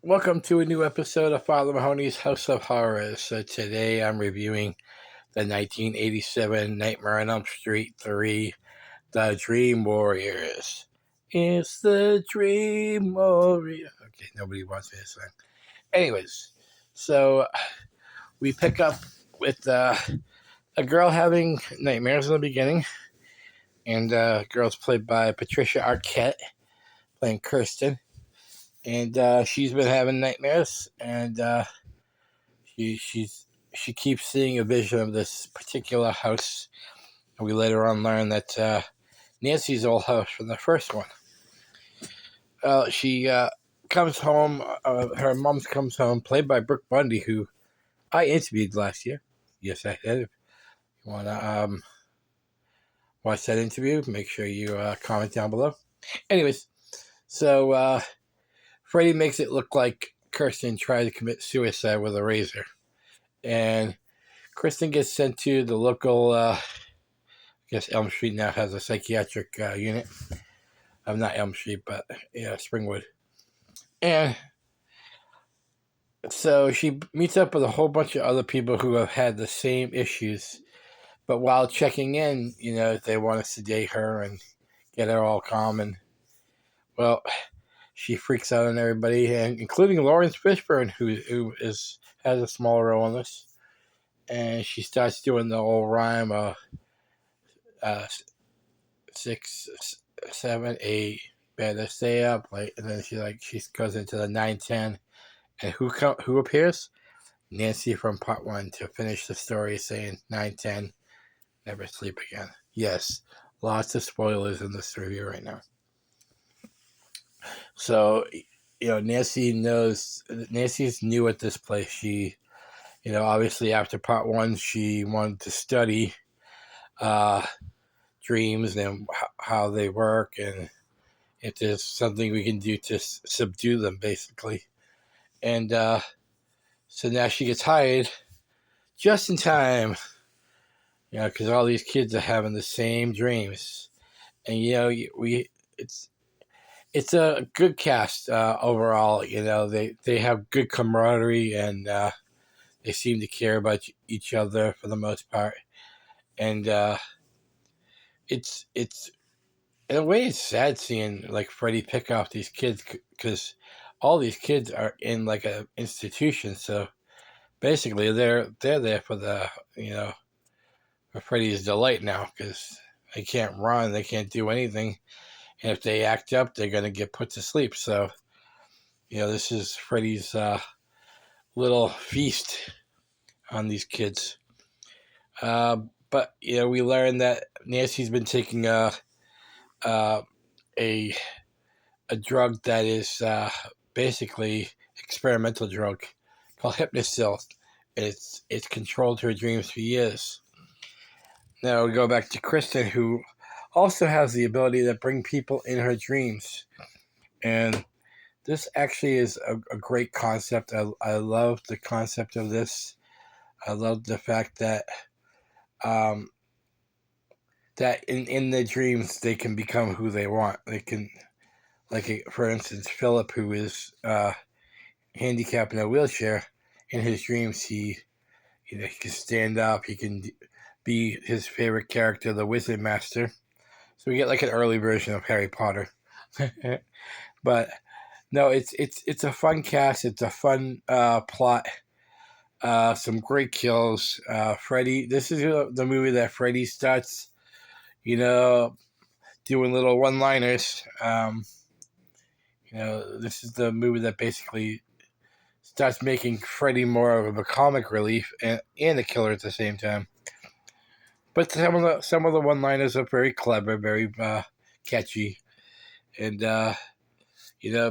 Welcome to a new episode of Father Mahoney's House of Horrors. So today I'm reviewing the 1987 Nightmare on Elm Street 3, The Dream Warriors. It's the Dream Warrior. Okay, nobody wants me to sing. Anyways, so we pick up with a girl having nightmares in the beginning, and girl's played by Patricia Arquette, playing Kirsten. And she's been having nightmares, and she keeps seeing a vision of this particular house. And we later on learn that Nancy's old house from the first one. She comes home. Her mom comes home, played by Brooke Bundy, who I interviewed last year. Yes, I did. If you want to watch that interview, make sure you comment down below. Anyways, so Freddie makes it look like Kirsten tried to commit suicide with a razor. And Kristen gets sent to the local, I guess Elm Street now has a psychiatric unit. Not Elm Street, but yeah, Springwood. And so she meets up with a whole bunch of other people who have had the same issues. But while checking in, they want to sedate her and get her all calm. And, well, she freaks out on everybody, and including Lawrence Fishburne, who has a small role in this. And she starts doing the old rhyme of 6, 7, 8, better stay up late. And then she goes into the 9, 10. And who appears? Nancy from part 1 to finish the story, saying 9, 10, never sleep again. Yes, lots of spoilers in this review right now. So, Nancy's new at this place. She, obviously after part 1, she wanted to study dreams and how they work, and if there's something we can do to subdue them, basically. And so now she gets hired just in time, because all these kids are having the same dreams. And it's a good cast overall. They have good camaraderie, and they seem to care about each other for the most part. And it's in a way, it's sad seeing Freddie pick off these kids, because all these kids are in a institution. So basically, they're there for for Freddie's delight now, because they can't run, they can't do anything, and if they act up, they're gonna get put to sleep. So this is Freddie's little feast on these kids. But we learn that Nancy's been taking a drug that is basically experimental drug called Hypnosil. It's controlled her dreams for years. Now we go back to Kristen, who also has the ability to bring people in her dreams. And this actually is a great concept. I love the concept of this. I love the fact that that in their dreams they can become who they want. They can, for instance, Philip, who is handicapped in a wheelchair. In his dreams, he can stand up. He can be his favorite character, the Wizard Master. So we get an early version of Harry Potter. But no, it's a fun cast. It's a fun plot. Some great kills. Freddy. This is the movie that Freddy starts, doing little one-liners. This is the movie that basically starts making Freddy more of a comic relief and a killer at the same time. But some of the one-liners are very clever, very catchy, and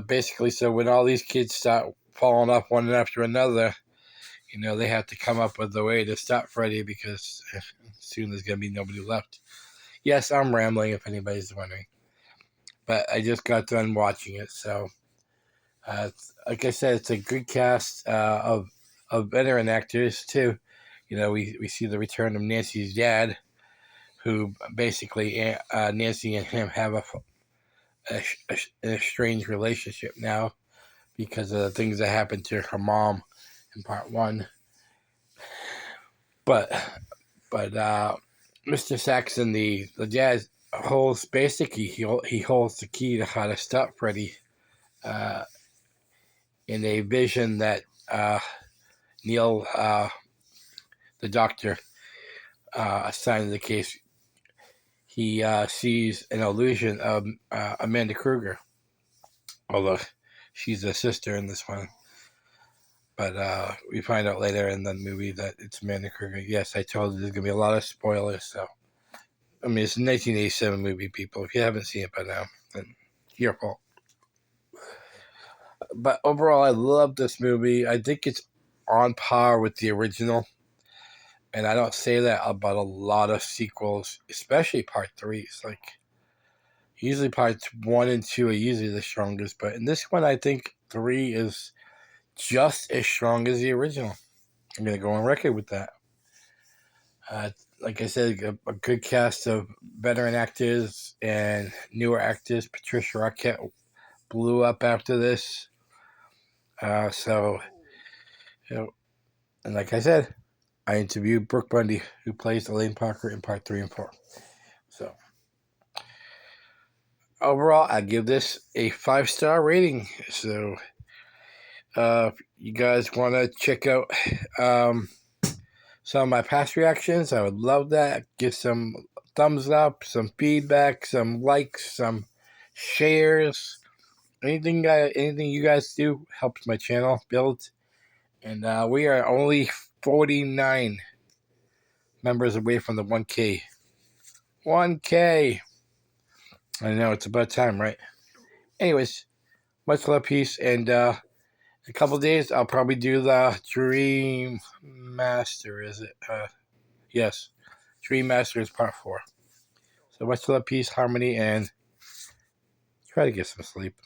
basically, so when all these kids start falling off one after another, they have to come up with a way to stop Freddy, because soon there's gonna be nobody left. Yes, I'm rambling if anybody's wondering, but I just got done watching it, so like I said, it's a good cast of veteran actors too. We see the return of Nancy's dad, who basically Nancy and him have a strange relationship now, because of the things that happened to her mom in part one. But Mr. Saxon, the dad, holds basically he holds the key to how to stop Freddy, uh, in a vision that Neil, the doctor, assigned to the case. He sees an illusion of Amanda Kruger, although she's a sister in this one. But we find out later in the movie that it's Amanda Kruger. Yes, I told you there's going to be a lot of spoilers. So, I mean, it's a 1987 movie, people. If you haven't seen it by now, then it's your fault. But overall, I love this movie. I think it's on par with the original. And I don't say that about a lot of sequels, especially part threes. Like, usually parts 1 and 2 are usually the strongest. But in this one, I think 3 is just as strong as the original. I'm going to go on record with that. Like I said, a good cast of veteran actors and newer actors. Patricia Arquette blew up after this. So, and like I said, I interviewed Brooke Bundy, who plays Elaine Parker in part 3 and 4. So, overall, I give this a 5-star rating. So, if you guys want to check out some of my past reactions, I would love that. Give some thumbs up, some feedback, some likes, some shares. Anything you guys do helps my channel build. And we are only 49 members away from the 1K. 1K! I know, it's about time, right? Anyways, much love, peace, and in a couple days, I'll probably do the Dream Master, is it? Yes. Dream Master is part 4. So much love, peace, harmony, and try to get some sleep.